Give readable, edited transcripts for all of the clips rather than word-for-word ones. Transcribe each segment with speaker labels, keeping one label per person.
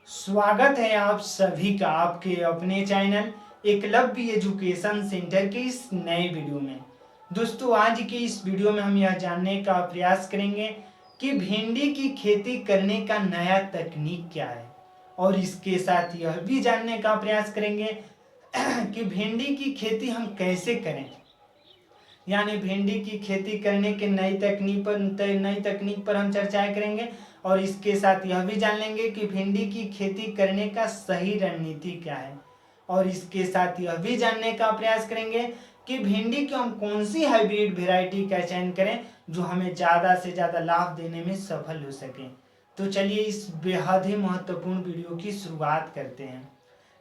Speaker 1: स्वागत है आप सभी का आपके अपने चैनल एकलव्य एजुकेशन सेंटर के इस नए वीडियो में। दोस्तों, आज की इस वीडियो में हम यह जानने का प्रयास करेंगे कि भिंडी की खेती करने का नया तकनीक क्या है, और इसके साथ यह भी जानने का प्रयास करेंगे कि भिंडी की खेती हम कैसे करें। यानी भिंडी की खेती करने के नई तकनीक पर हम चर्चाएं करेंगे, और इसके साथ यह भी जान लेंगे कि भिंडी की खेती करने का सही रणनीति क्या है, और इसके साथ यह भी जानने का प्रयास करेंगे कि भिंडी की हम कौन सी हाइब्रिड वेराइटी का चयन करें जो हमें ज़्यादा से ज़्यादा लाभ देने में सफल हो सके। तो चलिए इस बेहद ही महत्वपूर्ण वीडियो की शुरुआत करते हैं।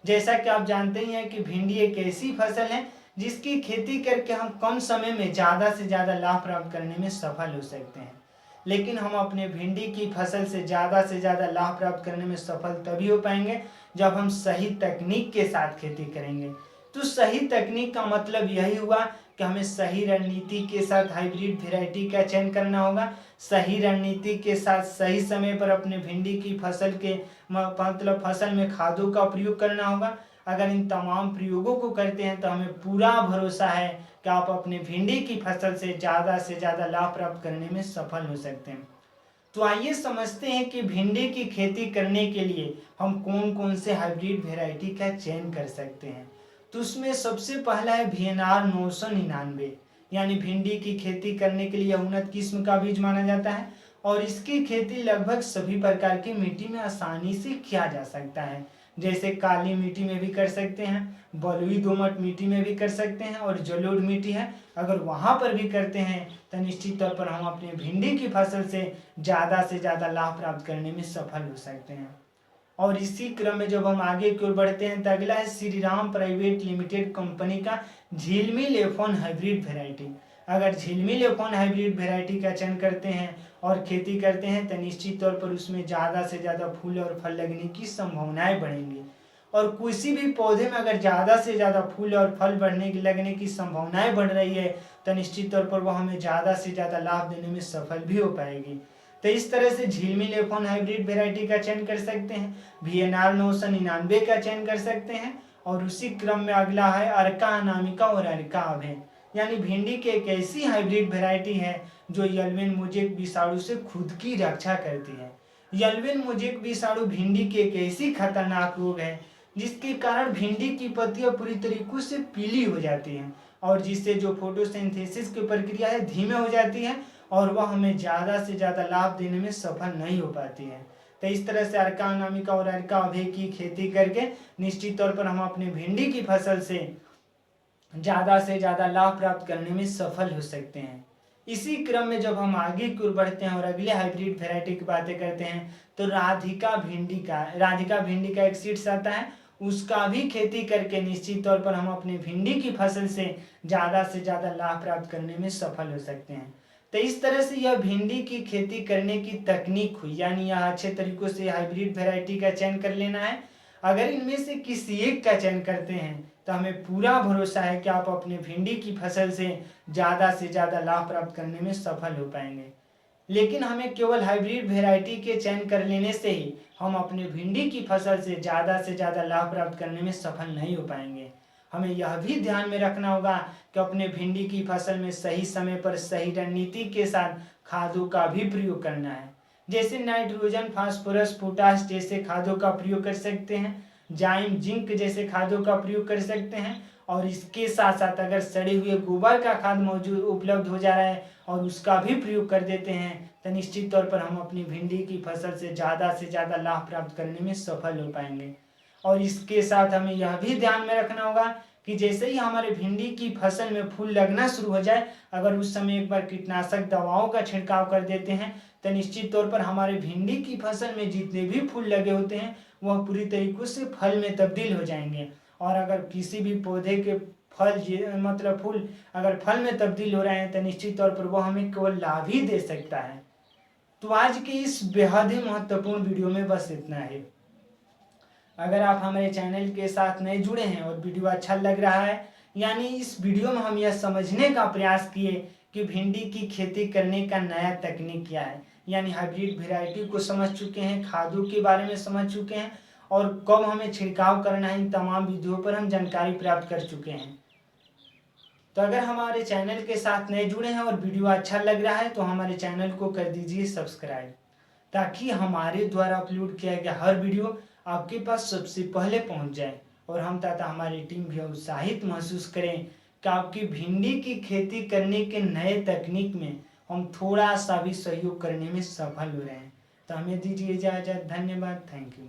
Speaker 1: जैसा कि आप जानते ही हैं कि भिंडी एक ऐसी फसल है जिसकी खेती करके हम कम समय में ज़्यादा से ज़्यादा लाभ प्राप्त करने में सफल हो सकते हैं। लेकिन हम अपने भिंडी की फसल से ज़्यादा लाभ प्राप्त करने में सफल तभी हो पाएंगे जब हम सही तकनीक के साथ खेती करेंगे। तो सही तकनीक का मतलब यही हुआ कि हमें सही रणनीति के साथ हाइब्रिड वेराइटी का चयन करना होगा। सही रणनीति के साथ सही समय पर अपने भिंडी की फसल के फसल में खादों का प्रयोग करना होगा। अगर इन तमाम प्रयोगों को करते हैं तो हमें पूरा भरोसा है कि आप अपने भिंडी की फसल से ज़्यादा लाभ प्राप्त करने में सफल हो सकते हैं। तो आइए समझते हैं कि भिंडी की खेती करने के लिए हम कौन कौन से हाइब्रिड वेराइटी का चयन कर सकते हैं। तो उसमें सबसे पहला है VNR 999। यानी भिंडी की खेती करने के लिए उन्नत किस्म का बीज माना जाता है, और इसकी खेती लगभग सभी प्रकार की मिट्टी में आसानी से किया जा सकता है। जैसे काली मिट्टी में भी कर सकते हैं, बलुई दोमट मिट्टी में भी कर सकते हैं, और जलोढ़ मिट्टी है अगर वहाँ पर भी करते हैं तो निश्चित तौर पर हम अपने भिंडी की फसल से ज़्यादा लाभ प्राप्त करने में सफल हो सकते हैं। और इसी क्रम में जब हम आगे की ओर बढ़ते हैं तो अगला है श्रीराम प्राइवेट लिमिटेड कंपनी का झिलमिल F1 हाइब्रिड वेराइटी। अगर झिलमिल F1 हाइब्रिड वेराइटी का चयन करते हैं और खेती करते हैं तो निश्चित तौर पर उसमें ज़्यादा से ज़्यादा फूल और फल लगने की संभावनाएं बढ़ेंगी। और किसी भी पौधे में अगर ज़्यादा से ज़्यादा फूल और फल लगने की संभावनाएं बढ़ रही है तो निश्चित तौर पर वह हमें ज़्यादा से ज़्यादा लाभ देने में सफल भी हो पाएगी। तो इस तरह से झिलमिल F1 हाइब्रिड वेराइटी का चयन कर सकते हैं, VNR 999 का चयन कर सकते हैं, और उसी क्रम में अगला है अर्का अनामिका और अर्का अभय। यानी भिंडी की एक ऐसी हाइब्रिड वेराइटी है जो यलविन मोज़ेक विषाणु से खुद की रक्षा करती है। यलविन मोज़ेक विषाणु भिंडी की एक ऐसी खतरनाक रोग है जिसके कारण भिंडी की पत्तियां पूरी तरीके से पीली हो जाती हैं, और जिससे जो फोटोसिंथेसिस की प्रक्रिया है धीमे हो जाती है, और वह हमें ज़्यादा से ज़्यादा लाभ देने में सफल नहीं हो पाती है। तो इस तरह से अर्का अनामिका और अर्का अभय की खेती करके निश्चित तौर पर हम अपने भिंडी की फसल से ज़्यादा लाभ प्राप्त करने में सफल हो सकते हैं। इसी क्रम में जब हम आगे की ओर बढ़ते हैं और अगले हाइब्रिड वेराइटी की बातें करते हैं तो राधिका भिंडी का एक सीड्स आता है, उसका भी खेती करके निश्चित तौर पर हम अपने भिंडी की फसल से ज़्यादा लाभ प्राप्त करने में सफल हो सकते हैं। तो इस तरह से यह भिंडी की खेती करने की तकनीक हुई, यानी यह अच्छे तरीकों से हाइब्रिड वेराइटी का चयन कर लेना है। अगर इनमें से किसी एक का चयन करते हैं तो हमें पूरा भरोसा है कि आप अपने भिंडी की फसल से ज़्यादा लाभ प्राप्त करने में सफल हो पाएंगे। लेकिन हमें केवल हाइब्रिड वेराइटी के चयन कर लेने से ही हम अपने भिंडी की फसल से ज़्यादा लाभ प्राप्त करने में सफल नहीं हो पाएंगे। हमें यह भी ध्यान में रखना होगा कि अपने भिंडी की फसल में सही समय पर सही रणनीति के साथ खादों का भी प्रयोग करना है। जैसे नाइट्रोजन, फास्फोरस, पोटाश जैसे खादों का प्रयोग कर सकते हैं, जाइम, जिंक जैसे खादों का प्रयोग कर सकते हैं, और इसके साथ साथ अगर सड़े हुए गोबर का खाद मौजूद उपलब्ध हो जा रहा है और उसका भी प्रयोग कर देते हैं तो निश्चित तौर पर हम अपनी भिंडी की फसल से ज़्यादा लाभ प्राप्त करने में सफल हो पाएंगे। और इसके साथ हमें यह भी ध्यान में रखना होगा कि जैसे ही हमारे भिंडी की फसल में फूल लगना शुरू हो जाए, अगर उस समय एक बार कीटनाशक दवाओं का छिड़काव कर देते हैं तो निश्चित तौर पर हमारे भिंडी की फसल में जितने भी फूल लगे होते हैं वह पूरी तरीके से फल में तब्दील हो जाएंगे। और अगर किसी भी पौधे के फूल अगर फल में तब्दील हो रहे हैं तो निश्चित तौर पर वह हमें केवल लाभ ही दे सकता है। तो आज के इस बेहद ही महत्वपूर्ण वीडियो में बस इतना ही। अगर आप हमारे चैनल के साथ नए जुड़े हैं और वीडियो अच्छा लग रहा है, यानी इस वीडियो में हम यह समझने का प्रयास किए कि भिंडी की खेती करने का नया तकनीक क्या है, यानी हाइब्रिड वेराइटी को समझ चुके हैं, खादों के बारे में समझ चुके हैं, और कब हमें छिड़काव करना है, इन तमाम विधियों पर हम जानकारी प्राप्त कर चुके हैं। तो अगर हमारे चैनल के साथ नए जुड़े हैं और वीडियो अच्छा लग रहा है तो हमारे चैनल को कर दीजिए सब्सक्राइब, ताकि हमारे द्वारा अपलोड किया गया हर वीडियो आपके पास सबसे पहले पहुंच जाए और हम तथा हमारी टीम भी उत्साहित महसूस करें कि आपकी भिंडी की खेती करने के नए तकनीक में हम थोड़ा सा भी सहयोग करने में सफल हो रहे हैं। तो हमें दीजिए इजाज़त। धन्यवाद। Thank you.